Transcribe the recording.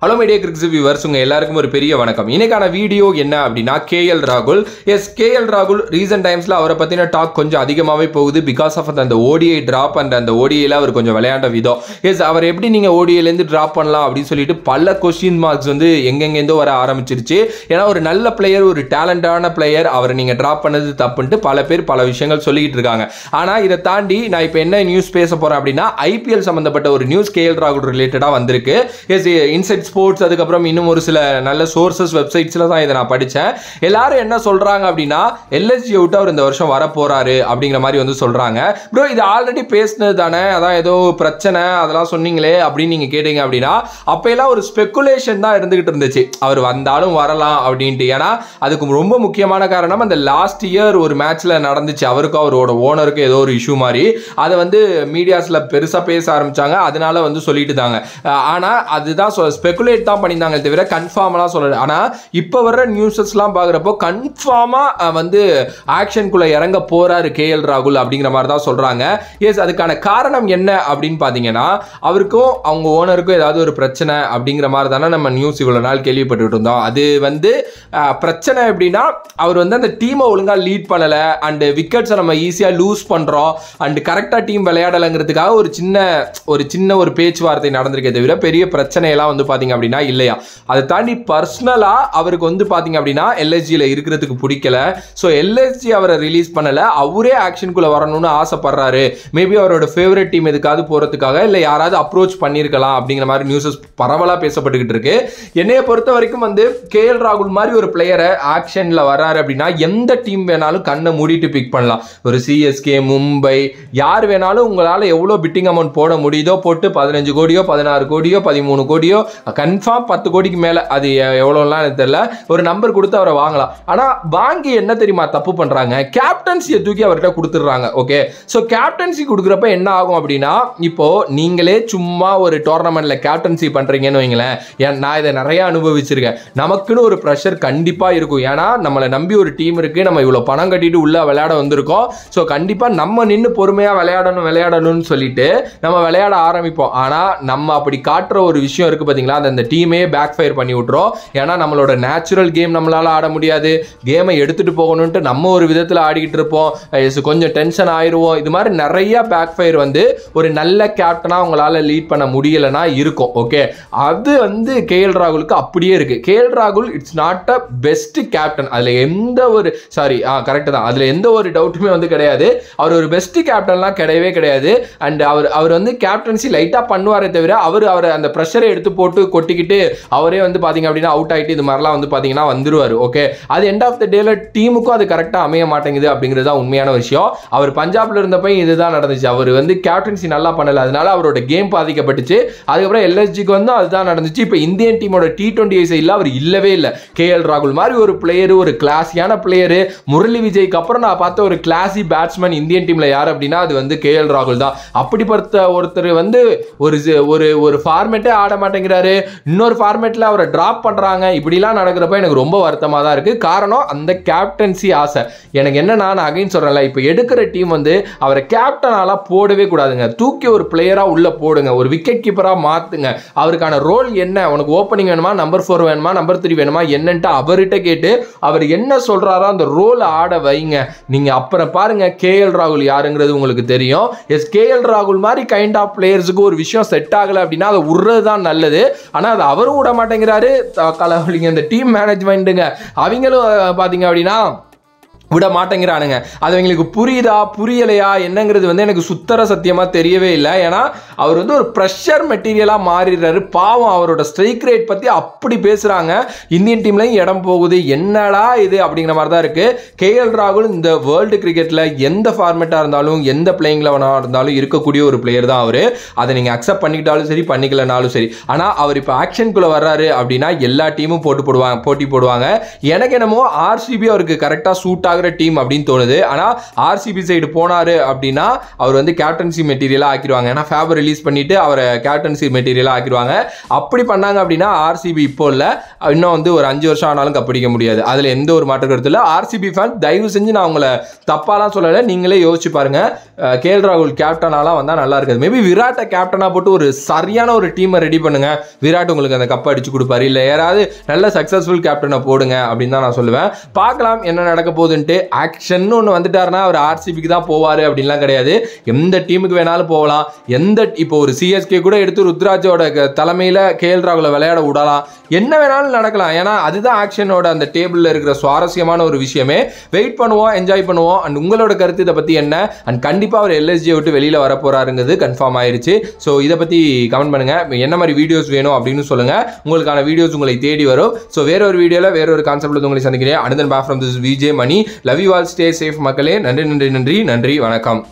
Hello media cricket viewers, உங்க எல்லாருக்கும் ஒரு பெரிய வணக்கம். இன்னைக்கான வீடியோ என்ன அப்படின்னா கேஎல் ராகுல். கேஎல் ராகுல் ரீசன்ட் டைம்ஸ்ல அவரை பத்தின டாக் கொஞ்சம் அதிகமாகவே போகுது. பிகாஸ் ஆஃப் அந்த ஓடிஐ டிராப் அண்ட் அந்த ஓடிஐல அவர் கொஞ்சம் விளையாண்ட விதம். அவர் எப்படி நீங்க ஓடிஐலேருந்து டிராப் பண்ணலாம் அப்படின்னு சொல்லிட்டு பல கொஸ்டின் மார்க்ஸ் வந்து எங்கெங்கேருந்தோ வர ஆரம்பிச்சிருச்சு. ஏன்னா ஒரு நல்ல பிளேயர், ஒரு டேலண்டான பிளேயர், அவரை நீங்க டிராப் பண்ணது தப்புன்ட்டு பல பேர் பல விஷயங்கள் சொல்லிக்கிட்டு இருக்காங்க. ஆனா இதை தாண்டி நான் இப்போ என்ன நியூஸ் பேச போறேன் அப்படின்னா ஐபிஎல் சம்பந்தப்பட்ட ஒரு நியூஸ் கேஎல் ராகுல் ரிலேட்டடா வந்திருக்கு. இன்சைட் ஸ்போர்ட்ஸ், அதுக்கப்புறம் இன்னும் ஒரு சில நல்ல சோர்சஸ் வெப்சைட்ஸ்ல தான் இதை நான் படித்தேன். எல்லாரும் என்ன சொல்றாங்க அப்படின்னா எல்எஸ்ஜி விட்டு அவர் இந்த வருஷம் வர போறாரு அப்படிங்கிற மாதிரி வந்து சொல்றாங்க. ப்ரோ இது ஆல்ரெடி பேசினது தானே, அதான் ஏதோ பிரச்சனை அதெல்லாம் சொன்னீங்களே அப்படின்னு நீங்க கேட்டீங்க அப்படின்னா அப்பெல்லாம் ஒரு ஸ்பெகுலேஷன் தான் இருந்துகிட்டு இருந்துச்சு அவர் வந்தாலும் வரலாம் அப்படின்ட்டு. ஏன்னா அதுக்கு ரொம்ப முக்கியமான காரணம் அந்த லாஸ்ட் இயர் ஒரு மேட்ச்ல நடந்துச்சு, அவருக்கும் அவரோட ஓனருக்கும் ஏதோ ஒரு இஷ்யூ மாதிரி. அதை வந்து மீடியாஸ்ல பெருசா பேச ஆரம்பிச்சாங்க, அதனால வந்து சொல்லிட்டு தாங்க. ஆனா அதுதான் ஸ்பெகுலேட் தான் பண்ணியிருந்தாங்க தவிர கன்ஃபார்ம்லாம் சொல்லல. ஆனா இப்போ வர்ற நியூஸஸ்லாம் பார்க்குறப்போ கன்ஃபார்மா வந்து ஆக்ஷனுக்குள்ள இறங்க போறாரு கேஎல் ராகுல் அப்படிங்கிற மாதிரி தான் சொல்றாங்க. அதுக்கான காரணம் என்ன அப்படின்னு பார்த்தீங்கன்னா அவருக்கும் அவங்க ஓனருக்கும் ஏதாவது ஒரு பிரச்சனை அப்படிங்கிற மாதிரி தானே நம்ம நியூஸ் இவ்வளோ நாள் கேள்விப்பட்டு இருந்தோம். அது வந்து பிரச்சனை எப்படின்னா அவர் வந்து அந்த டீமை ஒழுங்காக லீட் பண்ணலை அண்ட் விக்கெட்ஸை நம்ம ஈஸியாக லூஸ் பண்ணுறோம் அண்ட் கரெக்டாக டீம் விளையாடலைங்கிறதுக்காக ஒரு சின்ன பேச்சுவார்த்தை நடந்திருக்கே தவிர பெரிய பிரச்சனையெல்லாம் வந்து பார்த்தீங்க அப்படின்னா இல்லையா. அதை தாண்டி பர்சனலாக அவருக்கு வந்து பார்த்தீங்க அப்படின்னா எல்எஸ்ஜியில் இருக்கிறதுக்கு பிடிக்கல. ஸோ எல்எஸ்ஜி அவரை ரிலீஸ் பண்ணலை, அவரே ஆக்ஷனுக்குள்ளே வரணும்னு ஆசைப்படுறாரு. மேபி அவரோட ஃபேவரட் டீம் எதுக்காவது போகிறதுக்காக இல்லை யாராவது அப்ரோச் பண்ணியிருக்கலாம் அப்படிங்கிற மாதிரி நியூஸஸ் பரவலாக பேசப்பட்டுக்கிட்டு இருக்கு. என்னைய பொறுத்த வரைக்கும் வந்து கேஎல் ராகுல் மாதிரி ஒரு பிளேயரை ஆக்ஷனில் வர்றாரு அப்படின்னா எந்த டீம் வேணாலும் கண்ணை மூடிட்டு பிக் பண்ணலாம். ஒரு சிஎஸ்கே, மும்பை, யார் வேணாலும் உங்களால் எவ்வளோ பிட்டிங் அமௌண்ட் போட முடியுதோ போட்டு 15 கோடியோ 16 கோடியோ 13 கோடியோ கன்ஃபார்ம் 10 கோடிக்கு மேலே, அது எவ்வளோலாம் எனக்கு தெரியல, ஒரு நம்பர் கொடுத்து அவரை வாங்கலாம். ஆனால் வாங்கி என்ன தெரியுமா தப்பு பண்ணுறாங்க, கேப்டன்சியை தூக்கி அவர்கிட்ட கொடுத்துட்றாங்க. ஓகே, ஸோ கேப்டன்சி கொடுக்குறப்ப என்ன ஆகும் அப்படின்னா இப்போ நீங்களே சும்மா ஒரு டோர்னமெண்ட்டில் கேப்டன்சி பண்ணுறீங்கன்னு வைங்களேன், நான் இதை நிறையா அனுபவிச்சிருக்கேன். நமக்குன்னு ஒரு ப்ரெஷர் கண்டிப்பாக இருக்கும். ஏன்னா நம்மளை நம்பி ஒரு டீம் இருக்குது, நம்ம இவ்வளோ பணம் கட்டிட்டு உள்ளே விளையாட வந்திருக்கோம். ஸோ கண்டிப்பாக நம்ம நின்று பொறுமையாக விளையாடணும்னு சொல்லிட்டு நம்ம விளையாட ஆரம்பிப்போம். ஆனால் நம்ம அப்படி காட்டுற ஒரு விஷயம் இருக்குது பார்த்தீங்களா, அந்த டீமே பேக் ஃபயர் பண்ணி விட்டுரும். ஏன்னா நம்மளோட நேச்சுரல் கேம் நம்மளால ஆட முடியாது, கேமை எடுத்துட்டு போகணும்ட்டு நம்ம ஒரு விதத்தில் ஆடிக்கிட்டு இருப்போம், கொஞ்சம் டென்ஷன் ஆயிடுவோம். இது மாதிரி நிறைய பேக் ஃபயர் வந்து ஒரு நல்ல கேப்டனா உங்களால லீட் பண்ண முடியலன்னா இருக்கும். ஓகே, அது வந்து கேஎல் ராகுலுக்கு அப்படியே இருக்கு. கேஎல் ராகுல் it's not a best captain, அதுல எந்த ஒரு கரெக்ட் தான், அதுல எந்த ஒரு டவுட்டுமே வந்து கிடையாது. அவர் ஒரு பெஸ்ட் கேப்டன்லாம் கிடையவே கிடையாது. அண்ட் அவர் வந்து கேப்டன்சி லைட்டா பண்ணுவாரே தவிர அவர் அந்த ப்ரெஷரை எடுத்து போட்டு கொட்டிக்கிட்டு அவரே வந்து பாத்தீங்க அப்படின்னா அவுட் ஆகிட்டு இது மாதிரிலாம் வந்து பாத்தீங்கன்னா வந்துருவாரு. ஓகே, அது எண்ட் ஆஃப் த டேல டீமுக்கும் அது கரெக்டா அமைய மாட்டேங்குது அப்படிங்கிறது தான் உண்மையான விஷயம். அவர் பஞ்சாப்ல இருந்தப்ப இதுதான் நடந்துச்சு, அவர் வந்து கேப்டன்சி நல்லா பண்ணல, அதனால அவரோட கேம் பாதிக்கப்பட்டுச்சு. அதுக்கப்புறம் எல்எஸ்ஜிக்கு வந்து அதுதான் நடந்துச்சு. இப்போ இந்தியன் டீமோட T20 சைடில் அவர் இல்லவே இல்லை. கேஎல் ராகுல் மாதிரி ஒரு பிளேயர், ஒரு கிளாஸியான பிளேயர், முரளி விஜய்க்கு அப்புறம் நான் பார்த்த ஒரு கிளாஸி பேட்ஸ்மேன் இந்தியன் டீம்ல யார் அப்படின்னா அது வந்து கேஎல் ராகுல் தான். அப்படிப்பட்ட ஒருத்தர் வந்து ஒரு ஃபார்மேட்டே ஆட மாட்டேங்கிறாரு, இன்னொரு ஃபார்மேட்டில் அவரை டிராப் பண்ணுறாங்க. இப்படிலாம் நடக்கிறப்ப எனக்கு ரொம்ப வருத்தமாக தான் இருக்குது. காரணம் அந்த கேப்டன்சி ஆசை. எனக்கு என்னன்னா நான் அகைன் சொல்கிறேன்ல, இப்போ எடுக்கிற டீம் வந்து அவரை கேப்டனாலாம் போடவே கூடாதுங்க, தூக்கி ஒரு பிளேயராக உள்ளே போடுங்க, ஒரு விக்கெட் கீப்பராக மாற்றுங்க. அவருக்கான ரோல் என்ன, உனக்கு ஓப்பனிங் வேணுமா, நம்பர் 4 வேணுமா, நம்பர் 3 வேணுமா என்னன்ட்டு அவர்கிட்ட கேட்டு அவர் என்ன சொல்கிறாரோ அந்த ரோல் ஆட வைங்க. நீங்கள் அப்புறம் பாருங்க கேஎல் ராகுல் யாருங்கிறது உங்களுக்கு தெரியும். கேஎல் ராகுல் மாதிரி கைண்ட் ஆஃப் பிளேயர்ஸுக்கு ஒரு விஷயம் செட் ஆகலை அப்படின்னா அதை விடுறது தான் நல்லது. ஆனால் அது அவரும் விட மாட்டேங்கிறாரு. இந்த டீம் மேனேஜ்மெண்ட்டுங்க அவங்களும் பார்த்தீங்க அப்படின்னா விட மாட்டேங்கிறானுங்க. அது அவங்களுக்கு புரியுதா புரியலையா என்னங்கிறது வந்து எனக்கு சுத்தர சத்தியமாக தெரியவே இல்லை. ஏன்னா அவர் வந்து ஒரு ப்ரெஷர் மெட்டீரியலாக மாறிடுறாரு. பாவம், அவரோட ஸ்ட்ரைக் ரேட் பற்றி அப்படி பேசுகிறாங்க. இந்தியன் டீம்லையும் இடம் போகுது, என்னடா இது அப்படிங்கிற மாதிரி தான் இருக்குது. கேஎல் ராகுல் இந்த வேர்ல்டு கிரிக்கெட்டில் எந்த ஃபார்மேட்டாக இருந்தாலும் எந்த பிளேயிங் லெவனாக இருந்தாலும் இருக்கக்கூடிய ஒரு பிளேயர் தான் அவர். அதை நீங்கள் அக்செப்ட் பண்ணிக்கிட்டாலும் சரி பண்ணிக்கலனாலும் சரி. ஆனால் அவர் இப்போ ஆக்ஷனுக்குள்ளே வர்றாரு அப்படின்னா எல்லா டீமும் போட்டி போடுவாங்க. எனக்கு என்னமோ ஆர்சிபி அவருக்கு கரெக்டாக சூட் ஆகிற டீம் அப்படின்னு தோணுது. ஆனால் ஆர்சிபி சைடு போனார் அப்படின்னா அவர் வந்து கேப்டன்சி மெட்டீரியலாக ஆக்கிடுவாங்க. ஏன்னா ஃபேபர் ரிலீஸ் பண்ணிட்டு அவரை கேப்டன்சி மெட்டீரியலாக ஆக்கிடுவாங்க. அப்படி பண்ணாங்க அப்படின்னா ஆர்சிபி இப்போ இல்லை, இன்னும் வந்து ஒரு 5 வருஷம் ஆனாலும் கப்பிடிக்க முடியாது. அதில் எந்த ஒரு மாற்று கருத்து இல்லை. ஆர்சிபி ஃபேன் தயவு செஞ்சு நான் உங்களை தப்பாலாம் சொல்லலை, நீங்களே யோசிச்சு பாருங்க. கேஎல் ராகுல் கேப்டனாலாம் வந்தால் நல்லா இருக்குது. மேபி விராட்டை கேப்டனாக போட்டு ஒரு சரியான ஒரு டீமை ரெடி பண்ணுங்க, விராட் உங்களுக்கு அந்த கப்பை அடிச்சு கொடுப்பாரு. இல்லை யாராவது நல்ல சக்ஸஸ்ஃபுல் கேப்டனை போடுங்க அப்படின்னு தான் நான் சொல்லுவேன். பார்க்கலாம் என்ன நடக்க போகுதுன்ட்டு. ஆக்ஷன் ஒன்று வந்துட்டாருன்னா அவர் ஆர்சிபிக்கு தான் போவார் அப்படின்லாம் கிடையாது, எந்த டீமுக்கு வேணாலும் போகலாம். இப்போ ஒரு சிஎஸ்கே கூட எடுத்து ருத்ராஜோட தலைமையில் கேஎல் ராகுலை விளையாட விடலாம், என்ன வேணாலும் நடக்கலாம். ஏன்னா அதுதான் ஆக்ஷனோட அந்த டேபிளில் இருக்கிற சுவாரஸ்யமான ஒரு விஷயமே. வெயிட் பண்ணுவோம், என்ஜாய் பண்ணுவோம். அண்ட் உங்களோட கருத்து இதை பற்றி என்ன? அண்ட் கண்டிப்பாக அவர் எல்எஸ்ஜியை விட்டு வெளியில் வர போறாருங்கிறது கன்ஃபார்ம் ஆயிருச்சு. ஸோ இதை பற்றி கமெண்ட் பண்ணுங்க, என்ன மாதிரி வீடியோஸ் வேணும் அப்படின்னு சொல்லுங்க. உங்களுக்கான வீடியோஸ் உங்களை தேடி வரும். ஸோ வேற ஒரு வீடியோவில் வேற ஒரு கான்செப்ட்ல உங்களை சந்திக்கிறேன். Another back from this VJ Mani. Love you all, stay safe மக்களே. நன்றி நன்றி நன்றி நன்றி, வணக்கம்.